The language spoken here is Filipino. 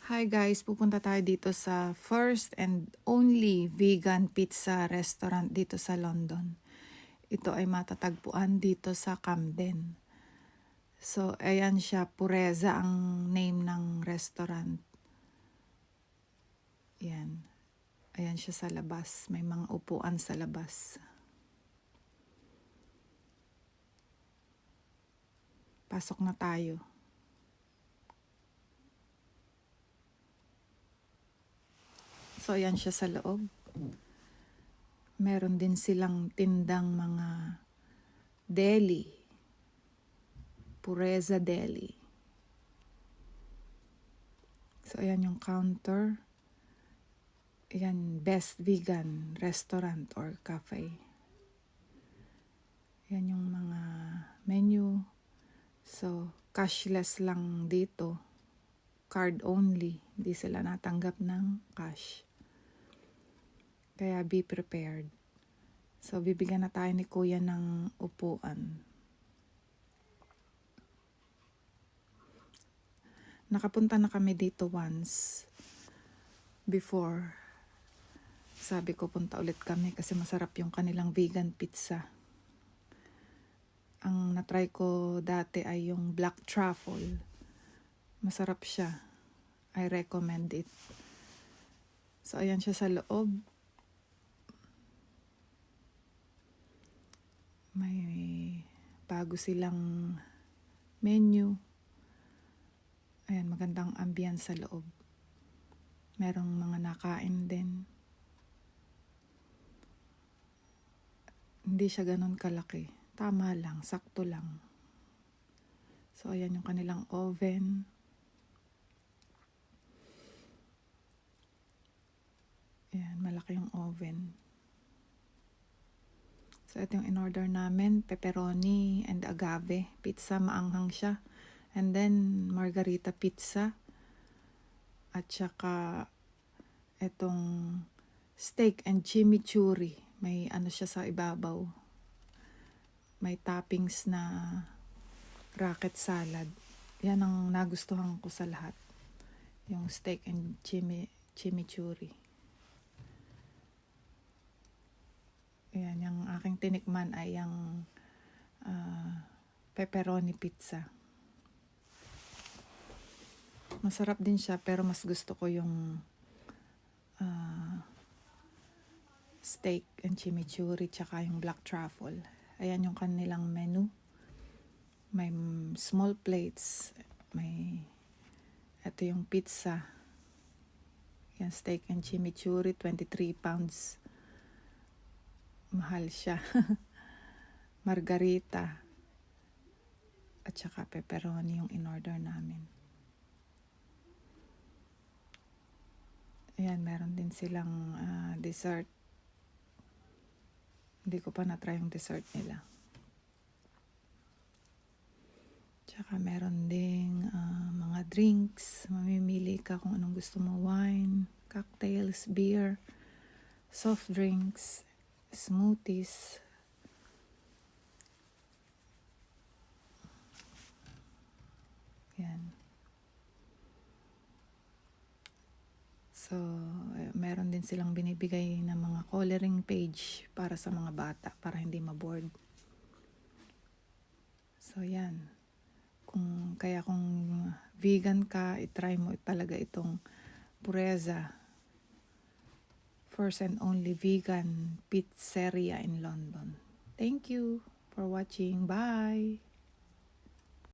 Hi guys, pupunta tayo dito sa first and only vegan pizza restaurant dito sa London. Ito ay matatagpuan dito sa Camden. So, ayan siya, Pureza ang name ng restaurant. Ayan. Ayan siya sa labas. May mga upuan sa labas. Pasok na tayo. So, ayan siya sa loob. Meron din silang tindang mga deli. Pureza Deli. So, ayan yung counter. Ayan, best vegan restaurant or cafe. Ayan yung mga menu. So, cashless lang dito. Card only. Hindi sila natanggap ng cash. Kaya be prepared. So, bibigyan na tayo ni Kuya ng upuan. Nakapunta na kami dito once before. Sabi ko punta ulit kami kasi masarap yung kanilang vegan pizza. Ang natry ko dati ay yung black truffle. Masarap siya. I recommend it. So, ayan siya sa loob. May bago silang menu. Ayan, magandang ambience sa loob. Merong mga nakain din. Hindi siya ganun kalaki. Tama lang, sakto lang. So, ayan yung kanilang oven. Ayan, malaki yung oven. So, ito yung in-order namin. Pepperoni and agave. Pizza, maanghang siya. And then, margarita pizza. At saka, itong steak and chimichurri. May ano siya sa ibabaw. May toppings na rocket salad. Yan ang nagustuhan ko sa lahat. Yung steak and chimichurri. Ayan, yung aking tinikman ay yung pepperoni pizza. Masarap din siya pero mas gusto ko yung steak and chimichurri tsaka yung black truffle. Ayan yung kanilang menu. May small plates. May ito yung pizza. Yan, steak and chimichurri, 23 pounds. Mahal siya. Margarita. At saka pepperoni yung in-order namin. Ayan, meron din silang dessert. Hindi ko pa na-try yung dessert nila. Tsaka meron ding mga drinks. Mamimili ka kung anong gusto mo. Wine, cocktails, beer, soft drinks, smoothies. Yan. So, meron din silang binibigay na mga coloring page para sa mga bata, para hindi ma-bored. So, yan. Kung vegan ka, itry mo talaga itong Pureza. First and only vegan pizzeria in London. Thank you for watching. Bye!